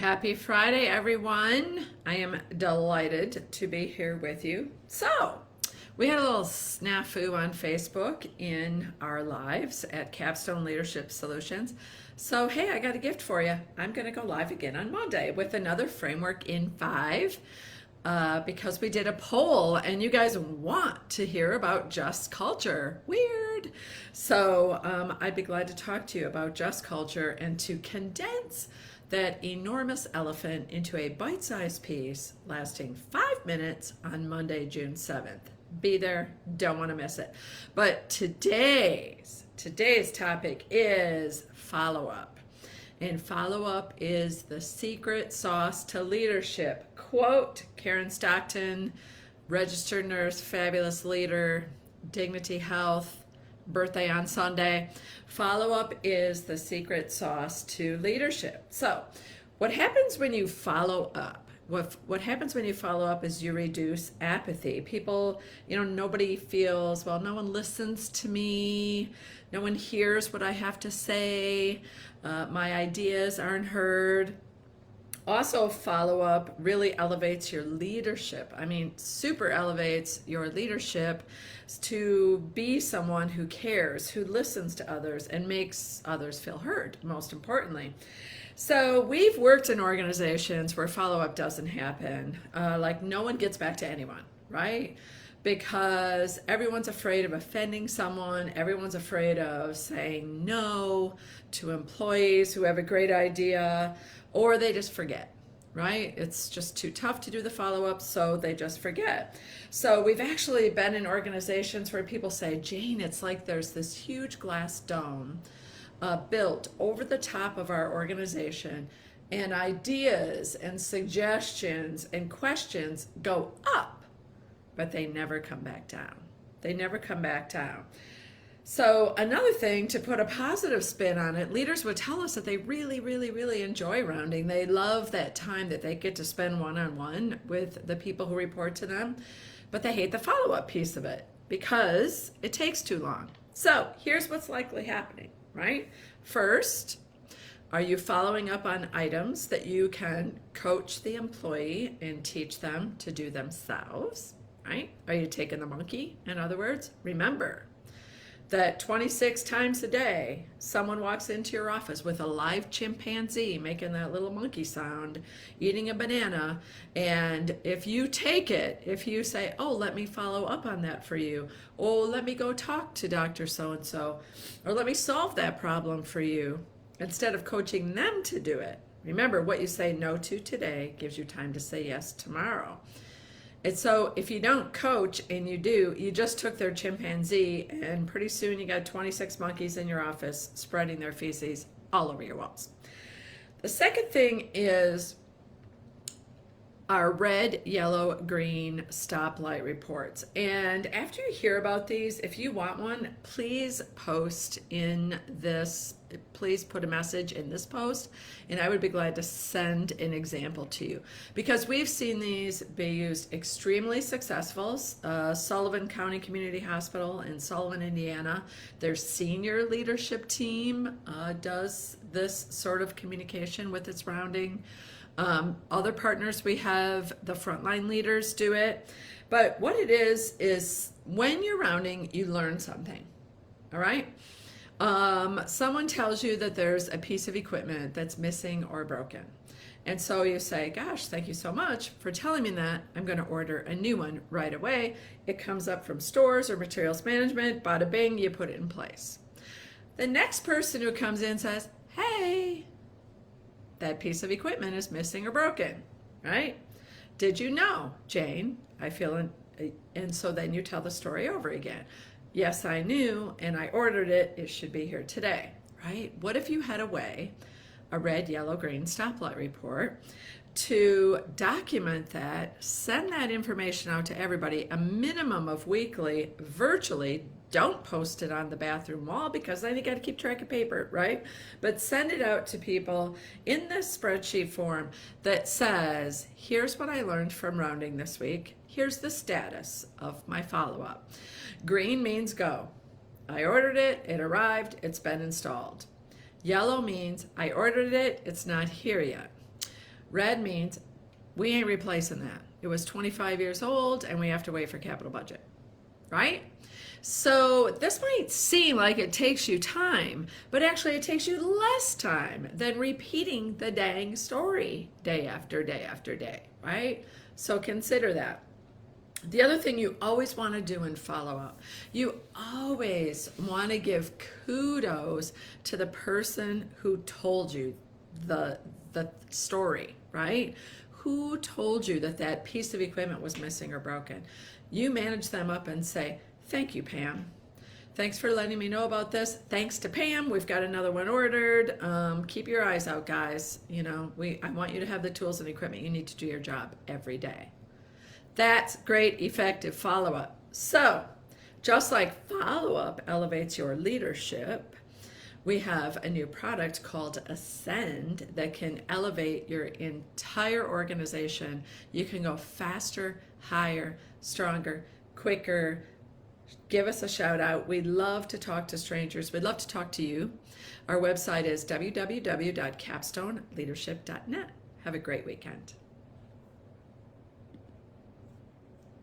Happy Friday, everyone. I am delighted to be here with you. So, we had a little snafu on Facebook in our lives at Capstone Leadership Solutions. So, hey, I got a gift for you. I'm going to go live again on Monday with another framework in 5 because we did a poll and you guys want to hear about just culture. Weird. So, I'd be glad to talk to you about just culture and to condense that enormous elephant into a bite-sized piece lasting 5 minutes on Monday, June 7th. Be there, don't want to miss it. But today's topic is follow-up. And follow-up is the secret sauce to leadership. Quote Karen Stockton, registered nurse, fabulous leader, Dignity Health, birthday on Sunday. Follow-up is the secret sauce to leadership. So what happens when you follow up? What happens when you follow up is you reduce apathy. People, nobody feels, well, no one listens to me. No one hears what I have to say. My ideas aren't heard. Also, follow-up really elevates your leadership. Super elevates your leadership to be someone who cares, who listens to others, and makes others feel heard, most importantly. So we've worked in organizations where follow-up doesn't happen. Like no one gets back to anyone, right? Because everyone's afraid of offending someone. Everyone's afraid of saying no to employees who have a great idea, or they just forget, right? It's just too tough to do the follow-up, so they just forget. So we've actually been in organizations where people say, Jane, it's like there's this huge glass dome built over the top of our organization, and ideas and suggestions and questions go up, but they never come back down. They never come back down. So another thing, to put a positive spin on it, leaders would tell us that they really, really, really enjoy rounding. They love that time that they get to spend one-on-one with the people who report to them, but they hate the follow-up piece of it because it takes too long. So here's what's likely happening, right? First, are you following up on items that you can coach the employee and teach them to do themselves, right? Are you taking the monkey? In other words, remember that 26 times a day, someone walks into your office with a live chimpanzee making that little monkey sound, eating a banana, and if you take it, if you say, oh, let me follow up on that for you, oh, let me go talk to Dr. So-and-so, or let me solve that problem for you, instead of coaching them to do it. Remember, what you say no to today gives you time to say yes tomorrow. And so if you don't coach and you do, you just took their chimpanzee and pretty soon you got 26 monkeys in your office spreading their feces all over your walls. The second thing is our red, yellow, green stoplight reports. And after you hear about these, if you want one, please post in this, please put a message in this post, and I would be glad to send an example to you. Because we've seen these be used extremely successful. Sullivan County Community Hospital in Sullivan, Indiana, their senior leadership team does this sort of communication with its rounding. Other partners we have, the frontline leaders do it. But what it is when you're rounding, you learn something, all right? Someone tells you that there's a piece of equipment that's missing or broken. And so you say, gosh, thank you so much for telling me that. I'm going to order a new one right away. It comes up from stores or materials management, bada bing, you put it in place. The next person who comes in says, hey, that piece of equipment is missing or broken, right? Did you know, Jane? And so then you tell the story over again. Yes, I knew, and I ordered it. It should be here today, right? What if you had a red, yellow, green stoplight report to document that, send that information out to everybody, a minimum of weekly, virtually. Don't post it on the bathroom wall because then you got to keep track of paper, right? But send it out to people in this spreadsheet form that says, here's what I learned from rounding this week. Here's the status of my follow-up. Green means go. I ordered it, it arrived, it's been installed. Yellow means I ordered it, it's not here yet. Red means we ain't replacing that. It was 25 years old and we have to wait for capital budget, right? So this might seem like it takes you time, but actually it takes you less time than repeating the dang story day after day after day, right? So consider that. The other thing you always want to do in follow-up, you always want to give kudos to the person who told you the story, right? Who told you that that piece of equipment was missing or broken? You manage them up and say, thank you, Pam. Thanks for letting me know about this. Thanks to Pam, we've got another one ordered. Keep your eyes out, guys. You know, I want you to have the tools and equipment you need to do your job every day. That's great, effective follow-up. So, just like follow-up elevates your leadership, we have a new product called Ascend that can elevate your entire organization. You can go faster, higher, stronger, quicker. Give us a shout out. We'd love to talk to strangers. We'd love to talk to you. Our website is www.capstoneleadership.net. Have a great weekend.